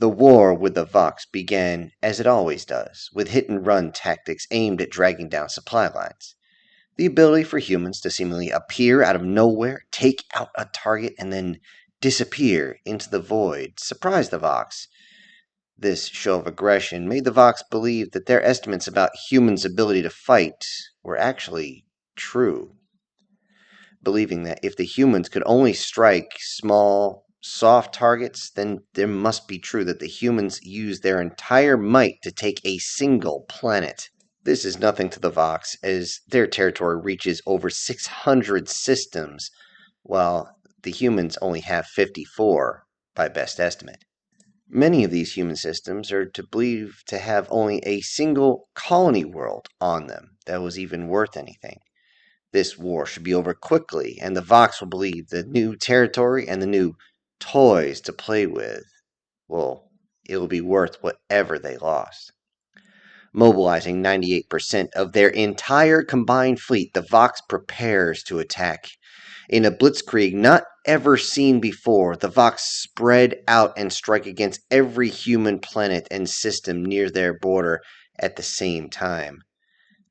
The war with the Vox began, as it always does, with hit-and-run tactics aimed at dragging down supply lines. The ability for humans to seemingly appear out of nowhere, take out a target, and then disappear into the void surprised the Vox. This show of aggression made the Vox believe that their estimates about humans' ability to fight were actually true. Believing that if the humans could only strike small, soft targets, then there must be true that the humans use their entire might to take a single planet. This is nothing to the Vox, as their territory reaches over 600 systems, while the humans only have 54, by best estimate. Many of these human systems are believed to have only a single colony world on them that was even worth anything. This war should be over quickly, and the Vox will believe the new territory and the new toys to play with, well, it will be worth whatever they lost. Mobilizing 98% of their entire combined fleet, the Vox prepares to attack. In a blitzkrieg not ever seen before, the Vox spread out and strike against every human planet and system near their border at the same time.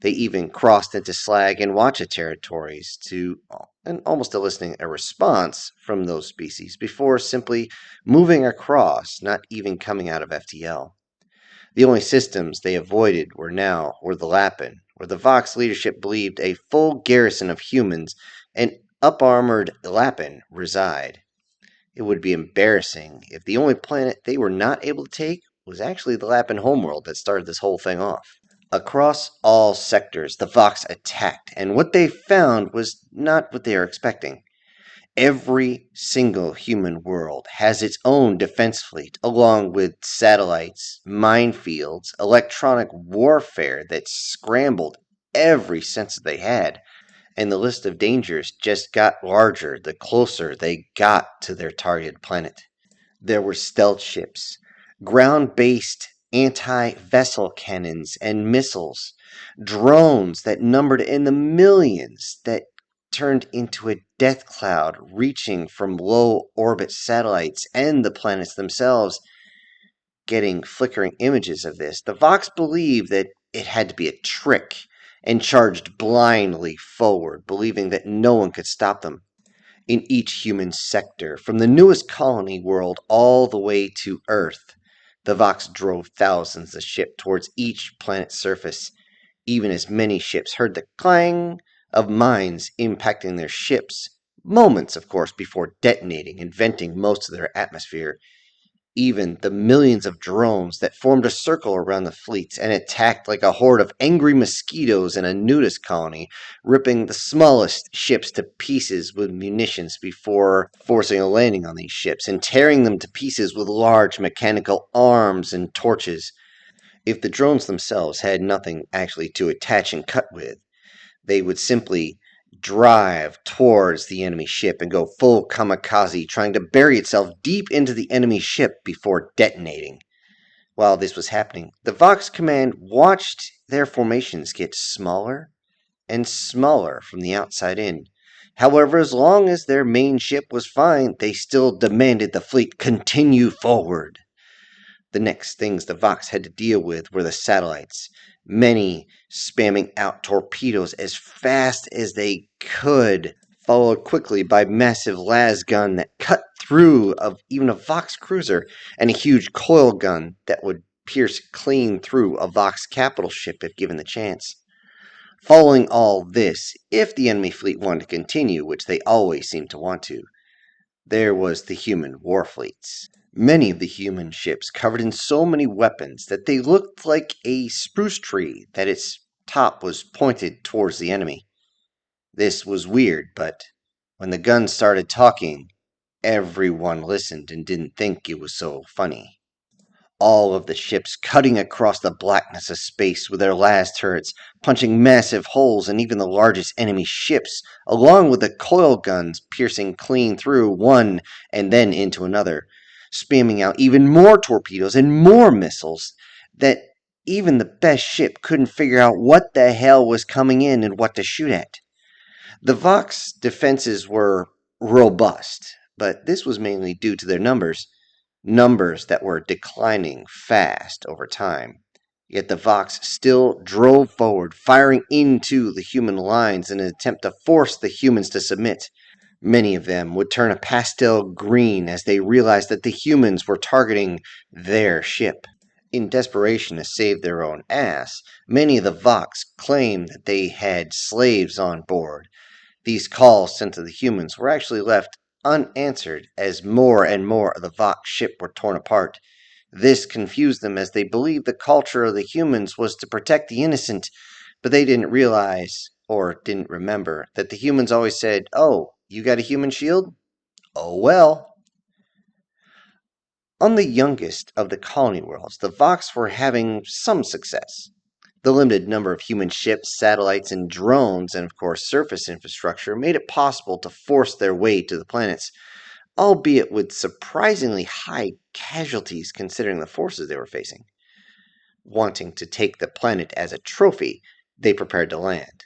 They even crossed into Slag and Watcha territories and almost eliciting a response from those species before simply moving across, not even coming out of FTL. The only systems they avoided were the Lapin, where the Vox leadership believed a full garrison of humans and up-armored Lapin reside. It would be embarrassing if the only planet they were not able to take was actually the Lapin homeworld that started this whole thing off. Across all sectors, the Vox attacked, and what they found was not what they were expecting. Every single human world has its own defense fleet, along with satellites, minefields, electronic warfare that scrambled every sense they had, and the list of dangers just got larger the closer they got to their targeted planet. There were stealth ships, ground-based anti-vessel cannons and missiles, drones that numbered in the millions that turned into a death cloud reaching from low-orbit satellites and the planets themselves. Getting flickering images of this, the Vox believed that it had to be a trick and charged blindly forward, believing that no one could stop them. In each human sector, from the newest colony world all the way to Earth, the Vox drove thousands of ships towards each planet's surface. Even as many ships heard the clang of mines impacting their ships, moments, of course, before detonating and venting most of their atmosphere. Even the millions of drones that formed a circle around the fleets and attacked like a horde of angry mosquitoes in a nudist colony, ripping the smallest ships to pieces with munitions before forcing a landing on these ships, and tearing them to pieces with large mechanical arms and torches. If the drones themselves had nothing actually to attach and cut with, they would simply drive towards the enemy ship and go full kamikaze, trying to bury itself deep into the enemy ship before detonating. While this was happening, the Vox command watched their formations get smaller and smaller from the outside in. However, as long as their main ship was fine, they still demanded the fleet continue forward. The next things the Vox had to deal with were the satellites, many spamming out torpedoes as fast as they could, followed quickly by massive las gun that cut through even a Vox cruiser, and a huge coil gun that would pierce clean through a Vox capital ship if given the chance. Following all this, if the enemy fleet wanted to continue, which they always seemed to want to, there was the human war fleets. Many of the human ships covered in so many weapons that they looked like a spruce tree that its top was pointed towards the enemy. This was weird, but when the guns started talking, everyone listened and didn't think it was so funny. All of the ships cutting across the blackness of space with their las turrets, punching massive holes in even the largest enemy ships, along with the coil guns piercing clean through one and then into another, spamming out even more torpedoes and more missiles that even the best ship couldn't figure out what the hell was coming in and what to shoot at. The Vox defenses were robust, but this was mainly due to their numbers. numbers that were declining fast over time. Yet the Vox still drove forward, firing into the human lines in an attempt to force the humans to submit. Many of them would turn a pastel green as they realized that the humans were targeting their ship. In desperation to save their own ass, many of the Vox claimed that they had slaves on board. These calls sent to the humans were actually left unanswered as more and more of the Vox ship were torn apart. This confused them as they believed the culture of the humans was to protect the innocent, but they didn't realize, or didn't remember, that the humans always said, "Oh, you got a human shield? Oh well." On the youngest of the colony worlds, the Vox were having some success. The limited number of human ships, satellites, and drones, and of course surface infrastructure, made it possible to force their way to the planets, albeit with surprisingly high casualties considering the forces they were facing. Wanting to take the planet as a trophy, they prepared to land.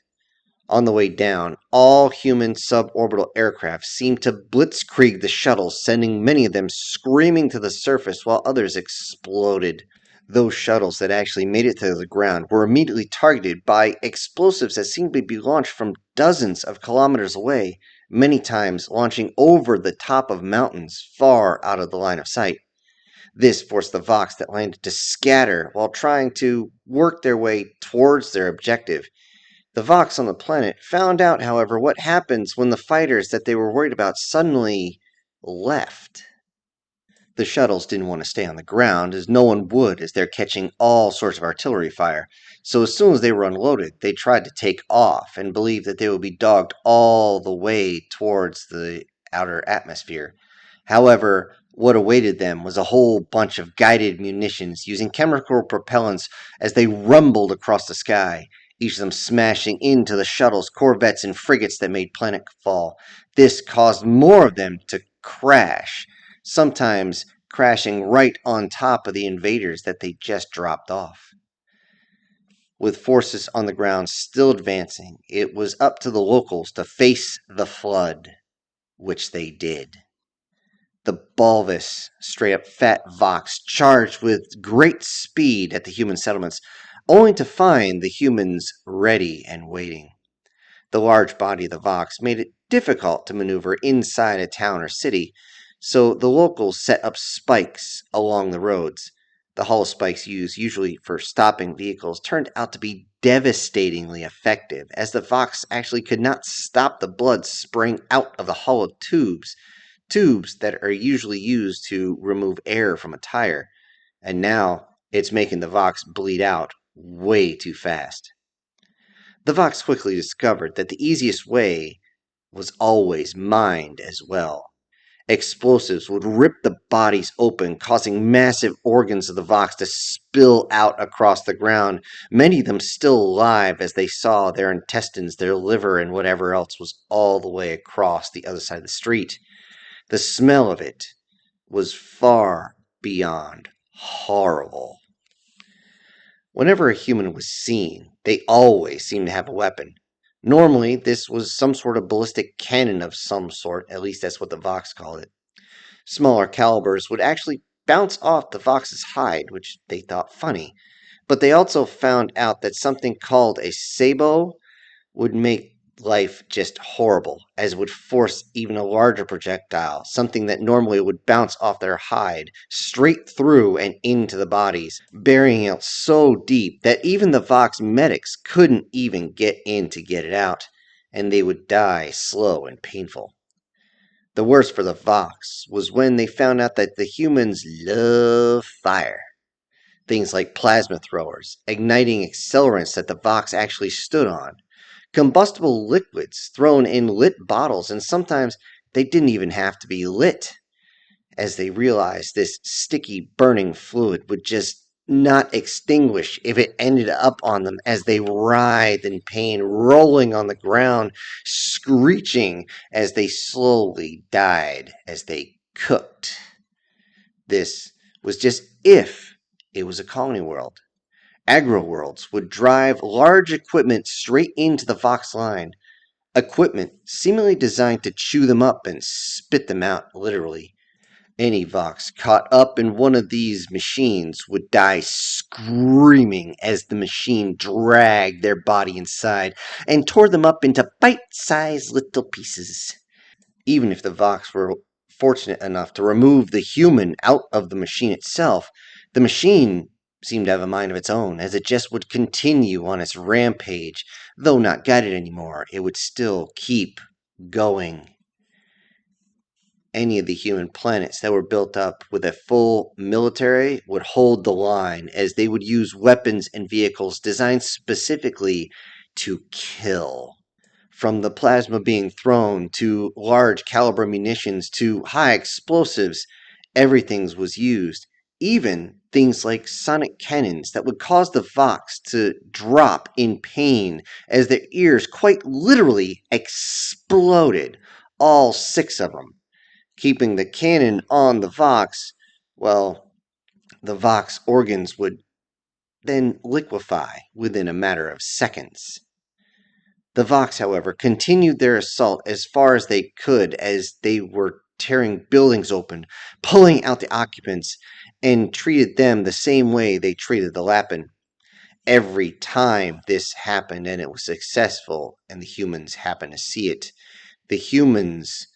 On the way down, all human suborbital aircraft seemed to blitzkrieg the shuttles, sending many of them screaming to the surface while others exploded. Those shuttles that actually made it to the ground were immediately targeted by explosives that seemed to be launched from dozens of kilometers away, many times launching over the top of mountains far out of the line of sight. This forced the Vox that landed to scatter while trying to work their way towards their objective. The Vox on the planet found out, however, what happens when the fighters that they were worried about suddenly left. The shuttles didn't want to stay on the ground, as no one would, as they're catching all sorts of artillery fire. So as soon as they were unloaded, they tried to take off and believed that they would be dogged all the way towards the outer atmosphere. However, what awaited them was a whole bunch of guided munitions using chemical propellants as they rumbled across the sky, each of them smashing into the shuttles, corvettes, and frigates that made planetfall. This caused more of them to crash, sometimes crashing right on top of the invaders that they just dropped off. With forces on the ground still advancing, it was up to the locals to face the flood, which they did. The bulbous, straight-up fat Vox charged with great speed at the human settlements, only to find the humans ready and waiting. The large body of the Vox made it difficult to maneuver inside a town or city, so the locals set up spikes along the roads. The hollow spikes used usually for stopping vehicles turned out to be devastatingly effective, as the Vox actually could not stop the blood spraying out of the hollow tubes that are usually used to remove air from a tire, and now it's making the Vox bleed out way too fast. The Vox quickly discovered that the easiest way was always mined as well. Explosives would rip the bodies open, causing massive organs of the Vox to spill out across the ground, many of them still alive as they saw their intestines, their liver, and whatever else was all the way across the other side of the street. The smell of it was far beyond horrible. Whenever a human was seen, they always seemed to have a weapon. Normally, this was some sort of ballistic cannon of some sort, at least that's what the Vox called it. Smaller calibers would actually bounce off the Vox's hide, which they thought funny. But they also found out that something called a sabot would make life just horrible, as it would force even a larger projectile, something that normally would bounce off their hide, straight through and into the bodies, burying it so deep that even the Vox medics couldn't even get in to get it out, and they would die slow and painful. The worst for the Vox was when they found out that the humans love fire. Things like plasma throwers, igniting accelerants that the Vox actually stood on, combustible liquids thrown in lit bottles, and sometimes they didn't even have to be lit, as they realized this sticky burning fluid would just not extinguish if it ended up on them as they writhed in pain, rolling on the ground, screeching as they slowly died as they cooked. This was just if it was a colony world. Agro-worlds would drive large equipment straight into the Vox line, equipment seemingly designed to chew them up and spit them out, literally. Any Vox caught up in one of these machines would die screaming as the machine dragged their body inside and tore them up into bite-sized little pieces. Even if the Vox were fortunate enough to remove the human out of the machine itself, the machine seemed to have a mind of its own, as it just would continue on its rampage. Though not guided anymore, it would still keep going. Any of the human planets that were built up with a full military would hold the line, as they would use weapons and vehicles designed specifically to kill. From the plasma being thrown to large caliber munitions to high explosives, everything was used. Even things like sonic cannons that would cause the Vox to drop in pain as their ears quite literally exploded. All 6 of them. Keeping the cannon on the Vox, well, the Vox organs would then liquefy within a matter of seconds. The Vox, however, continued their assault as far as they could, as they were tearing buildings open, pulling out the occupants, and treated them the same way they treated the Lapin. Every time this happened and it was successful, and the humans happened to see it, the humans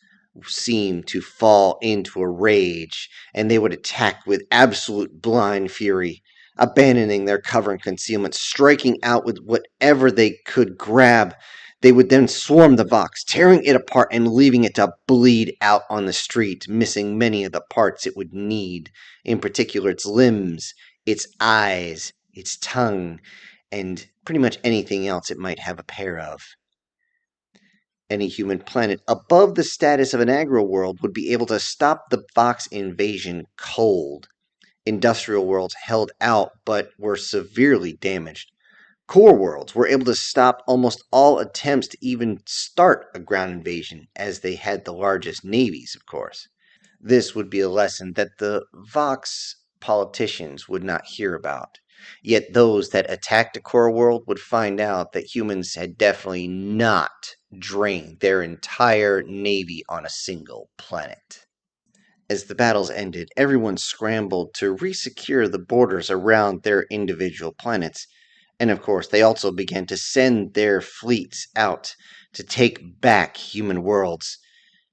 seemed to fall into a rage, and they would attack with absolute blind fury, abandoning their cover and concealment, striking out with whatever they could grab. They would then swarm the Vox, tearing it apart and leaving it to bleed out on the street, missing many of the parts it would need, in particular its limbs, its eyes, its tongue, and pretty much anything else it might have a pair of. Any human planet above the status of an agro world would be able to stop the Vox invasion cold. Industrial worlds held out but were severely damaged. Core worlds were able to stop almost all attempts to even start a ground invasion, as they had the largest navies, of course. This would be a lesson that the Vox politicians would not hear about. Yet those that attacked a core world would find out that humans had definitely not drained their entire navy on a single planet. As the battles ended, everyone scrambled to resecure the borders around their individual planets. And of course, they also began to send their fleets out to take back human worlds.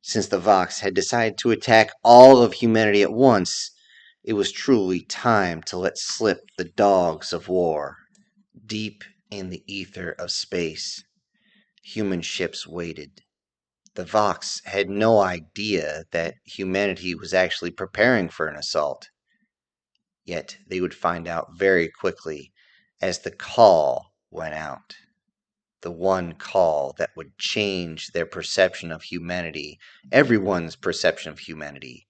Since the Vox had decided to attack all of humanity at once, it was truly time to let slip the dogs of war. Deep in the ether of space, human ships waited. The Vox had no idea that humanity was actually preparing for an assault. Yet they would find out very quickly as the call went out. The one call that would change their perception of humanity, everyone's perception of humanity,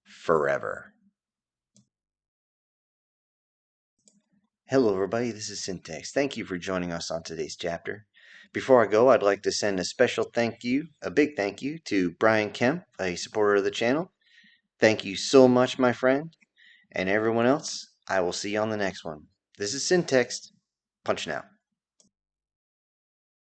forever. Hello everybody, this is Syntax. Thank you for joining us on today's chapter. Before I go, I'd like to send a big thank you to Brian Kemp, a supporter of the channel. Thank you so much, my friend. And everyone else, I will see you on the next one. This is Syntax. Punching out.